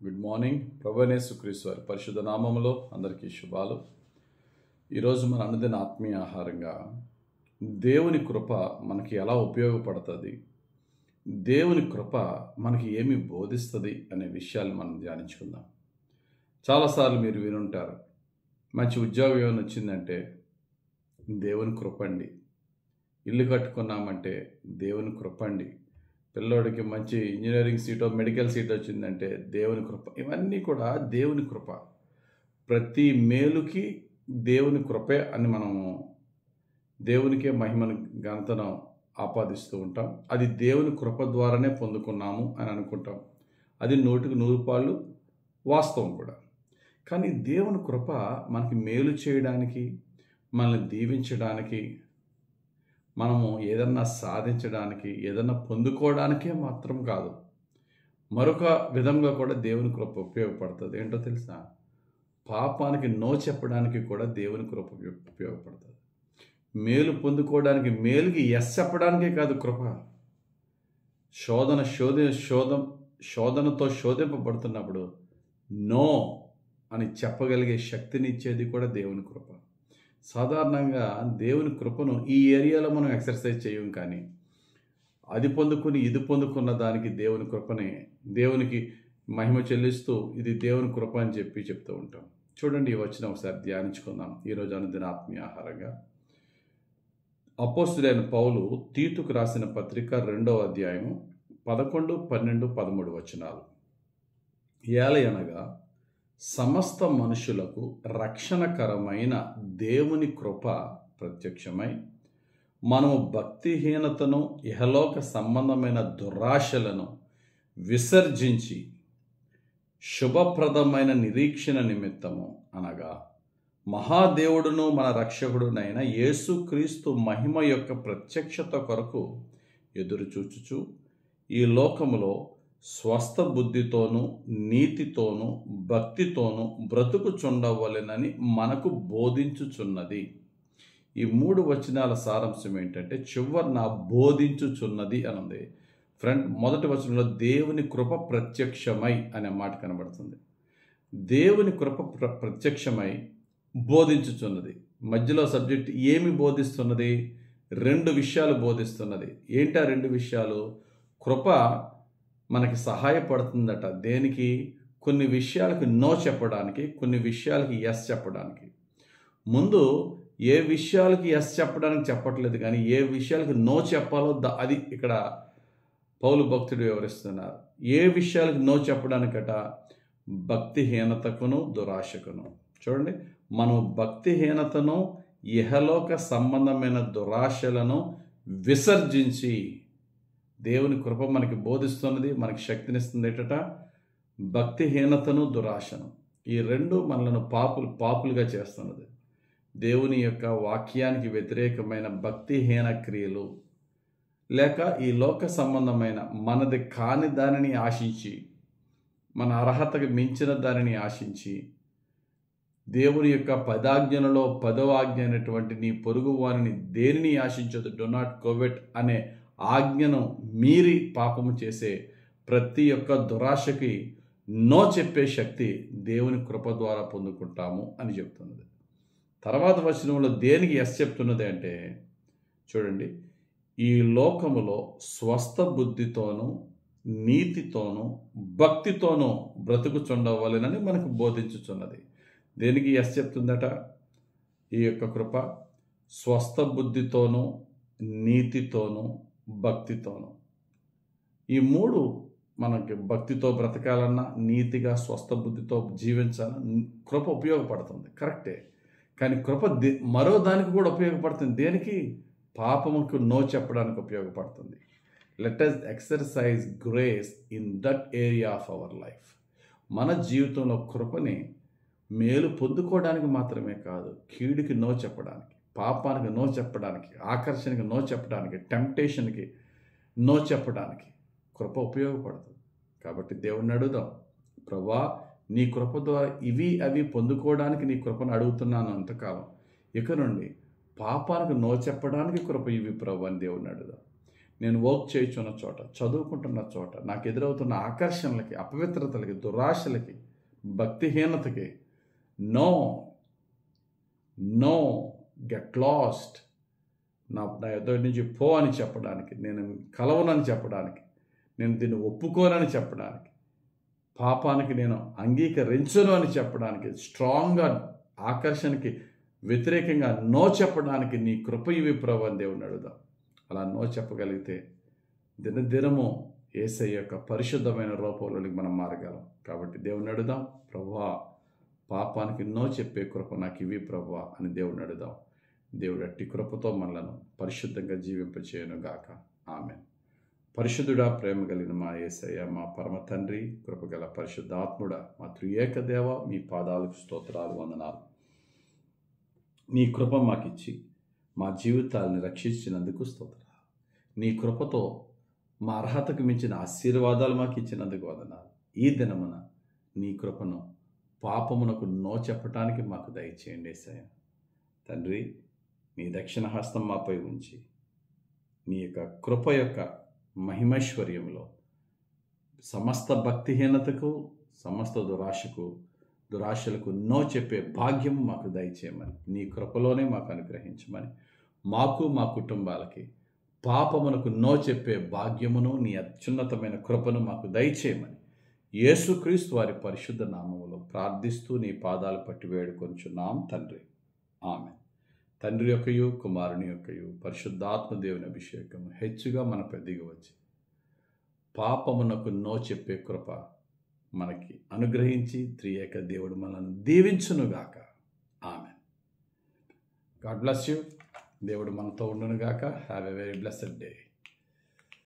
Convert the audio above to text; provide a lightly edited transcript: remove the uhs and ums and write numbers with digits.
Good morning. ప్రభువైన యేసుక్రీస్తు వారి పరిశుద్ధ నామములో అందరికీ శుభాలు. ఈరోజు మన అనుదిన ఆత్మీయ ఆహారంగా దేవుని కృప మనకి ఎలా ఉపయోగపడుతుంది, దేవుని కృప మనకి ఏమి బోధిస్తుంది అనే విషయాలు మనం ధ్యానించుకుందాం. చాలాసార్లు మీరు వినుంటారు, మంచి ఉద్యోగం ఏమైనా వచ్చిందంటే దేవుని కృప అండి, ఇల్లు కట్టుకున్నామంటే దేవుని కృప అండి, పిల్లోడికి మంచి ఇంజనీరింగ్ సీటో మెడికల్ సీట్ వచ్చిందంటే దేవుని కృప. ఇవన్నీ కూడా దేవుని కృప. ప్రతి మేలుకి దేవుని కృపే అని మనము దేవునికే మహిమను ఘనతను ఆపాదిస్తూ ఉంటాం. అది దేవుని కృప ద్వారానే పొందుకున్నాము అని అనుకుంటాం. అది 100% వాస్తవం కూడా. కానీ దేవుని కృప మనకి మేలు చేయడానికి, మనల్ని దీవించడానికి, మనము ఏదన్నా సాధించడానికి, ఏదన్నా పొందుకోవడానికే మాత్రం కాదు, మరొక విధంగా కూడా దేవుని కృప ఉపయోగపడుతుంది. ఏంటో తెలుసా? పాపానికి నో చెప్పడానికి కూడా దేవుని కృప ఉపయోగపడుతుంది. మేలు పొందుకోవడానికి, మేలుకి ఎస్ చెప్పడానికే కాదు కృప. శోధనతో శోధింపబడుతున్నప్పుడు నో అని చెప్పగలిగే శక్తిని ఇచ్చేది కూడా దేవుని కృప. సాధారణంగా దేవుని కృపను ఈ ఏరియాలో మనం ఎక్సర్సైజ్ చేయం, కానీ అది పొందుకుని ఇది పొందుకున్న దానికి దేవుని కృపని దేవునికి మహిమ చెల్లిస్తూ ఇది దేవుని కృప అని చెప్తూ ఉంటాం. చూడండి, ఈ వచ్చిన ఒకసారి ధ్యానించుకుందాం ఈరోజు అనుదిన ఆత్మీయ ఆహారంగా. అపోస్తుడైన పౌలు తీతుకు రాసిన పత్రిక 2వ అధ్యాయము 11, 12, 13 వచనాలు. ఏలయనగా సమస్త మనుషులకు రక్షణకరమైన దేవుని కృప ప్రత్యక్షమై మనము భక్తిహీనతను, ఇహలోక సంబంధమైన దురాశలను విసర్జించి శుభప్రదమైన నిరీక్షణ నిమిత్తము, అనగా మహాదేవుడును మన రక్షకుడునైన యేసుక్రీస్తు మహిమ యొక్క ప్రత్యక్షత కొరకు ఎదురుచూచుచు ఈ లోకములో స్వస్థ బుద్ధితోనూ నీతితోనూ భక్తితోనూ బ్రతుకుచుండవలెనని మనకు బోధించుచున్నది. ఈ 3 వచనాల సారాంశం ఏంటంటే, చివరిన బోధించుచున్నది అని ఉంది. మొదటి వచనంలో దేవుని కృప ప్రత్యక్షమై అనే మాట కనబడుతుంది. దేవుని కృప ప్రత్యక్షమై బోధించుచున్నది. మధ్యలో సబ్జెక్ట్ ఏమి బోధిస్తున్నది? 2 విషయాలు బోధిస్తున్నది. ఏంటి ఆ 2 విషయాలు? కృప మనకి సహాయపడుతుందట. దేనికి? కొన్ని విషయాలకి నో చెప్పడానికి, కొన్ని విషయాలకి ఎస్ చెప్పడానికి. ముందు ఏ విషయాలకి ఎస్ చెప్పడానికి చెప్పట్లేదు, కానీ ఏ విషయాలకి నో చెప్పాలో అది ఇక్కడ పౌలు భక్తుడు వివరిస్తున్నారు. ఏ విషయాలకి నో చెప్పడానికట? భక్తిహీనతకును దురాశకును. చూడండి, మనం భక్తిహీనతను, ఇహలోక సంబంధమైన దురాశలను విసర్జించి దేవుని కృప మనకి బోధిస్తున్నది, మనకి శక్తినిస్తుంది. ఏంటట? భక్తిహీనతను, దురాశను. ఈ 2 మనలను పాపులుగా చేస్తున్నది. దేవుని యొక్క వాక్యానికి వ్యతిరేకమైన భక్తిహీన క్రియలు, లేక ఈ లోక సంబంధమైన మనది కాని దానిని ఆశించి, మన అర్హతకు మించిన దానిని ఆశించి, దేవుని యొక్క 10 ఆజ్ఞలలో 10వ ఆజ్ఞ అయినటువంటి నీ పొరుగు వారిని దేనిని ఆశించదు, డో నాట్ కోవెట్ అనే ఆజ్ఞను మీరి పాపము చేసే ప్రతి ఒక్క దురాశకి నో చెప్పే శక్తి దేవుని కృప ద్వారా పొందుకుంటాము అని చెప్తున్నది. తర్వాత వచనంలో దేనికి ఎస్ చెప్తున్నది అంటే, చూడండి, ఈ లోకములో స్వస్థ బుద్ధితోనూ నీతితోనూ భక్తితోనూ బ్రతుకుచుండవలెనని మనకు బోధించుచున్నది. దేనికి ఎస్ చెప్తుందట ఈ యొక్క కృప? స్వస్థ బుద్ధితోనూ నీతితోనూ భక్తితోనూ. ఈ 3 మనకి భక్తితో బ్రతకాలన్నా, నీతిగా స్వస్థ బుద్ధితో జీవించాలన్నా కృప ఉపయోగపడుతుంది, కరెక్టే. కానీ కృప మరో దానికి కూడా ఉపయోగపడుతుంది. దేనికి? పాపముకు నో చెప్పడానికి ఉపయోగపడుతుంది. Let us exercise grace in that area of our life. మన జీవితంలో కృపని మేలు పొందుకోవడానికి మాత్రమే కాదు, కీడుకి నో చెప్పడానికి, పాపానికి నో చెప్పడానికి, ఆకర్షణకి నో చెప్పడానికి, టెంప్టేషన్కి నో చెప్పడానికి కృప ఉపయోగపడుతుంది. కాబట్టి దేవుణ్ణి అడుగుదాం, ప్రభువా నీ కృప ద్వారా ఇవి అవి పొందుకోవడానికి నీ కృపను అడుగుతున్నాను అంతకాలం. ఇక నుండి పాపానికి నో చెప్పడానికి కృప ఇవి ప్రభు అని దేవుణ్ణి అడుగుదాం. నేను వర్క్ చేయుచున్న చోట, చదువుకుంటున్న చోట నాకు ఎదురవుతున్న ఆకర్షణలకి, అపవిత్రతలకి, దురాశలకి, భక్తిహీనతకి నో నో గెట్ లాస్ట్, నా ఎదుటి నుంచి పో అని చెప్పడానికి, నేను కలవనని చెప్పడానికి, నేను దీన్ని ఒప్పుకోనని చెప్పడానికి, పాపానికి నేను అంగీకరించను అని చెప్పడానికి, స్ట్రాంగ్గా ఆకర్షణకి వ్యతిరేకంగా నో చెప్పడానికి నీ కృప ఇవి ప్రభు అని దేవుని అడుగుదాం. అలా నో చెప్పగలిగితే దినదినము యేసయ్య యొక్క పరిశుద్ధమైన రూపంలోనికి మనం మారగలం. కాబట్టి దేవుని అడుగుదాం, ప్రభువా పాపానికి నో చెప్పే కృప నాకు ఇవి ప్రభువా అని దేవుని అడుగుదాం. దేవుడు అట్టి కృపతో మనలను పరిశుద్ధంగా జీవింపచేయను గాక. ఆమేన్. పరిశుద్ధుడా, ప్రేమ కలిగిన మా యేసయ్య, మా పరమ తండ్రి, కృపగల పరిశుద్ధాత్ముడా, మా త్రియేక దేవ, మీ పాదాలకు స్తోత్రాలు, వందనాలు. నీ కృప మాకిచ్చి మా జీవితాలను రక్షించినందుకు స్తోత్రాలు. నీ కృపతో మా అర్హతకు మించిన ఆశీర్వాదాలు మాకు ఇచ్చినందుకు వందనాలు. ఈ దినమున నీ కృపను పాపమునకు నో చెప్పటానికి మాకు దయచేయండి యేసయ్య. తండ్రి, నీ దక్షిణ హస్తం మాపై ఉంచి నీ యొక్క కృప యొక్క మహిమైశ్వర్యంలో సమస్త భక్తిహీనతకు, సమస్త దురాశలకు నో చెప్పే భాగ్యం మాకు దయచేయమని, నీ కృపలోనే మాకు అనుగ్రహించమని, మాకు మా కుటుంబాలకి పాపమునకు నో చెప్పే భాగ్యమును, నీ అత్యున్నతమైన కృపను మాకు దయచేయమని యేసుక్రీస్తు వారి పరిశుద్ధ నామములో ప్రార్థిస్తూ నీ పాదాలు పట్టి వేడుకొంచున్నాం తండ్రి. ఆమెన్. తండ్రి యొక్కయు, కుమారుని యొక్కయు, పరిశుద్ధాత్మ దేవుని అభిషేకము హెచ్చుగా మన పెద్దగా వచ్చి పాపమునకు నో చెప్పే కృప మనకి అనుగ్రహించి త్రియేక దేవుడు మనల్ని దీవించునుగాక. ఆమెన్. God bless you. దేవుడు మనతో ఉండునుగాక. Have a very blessed day.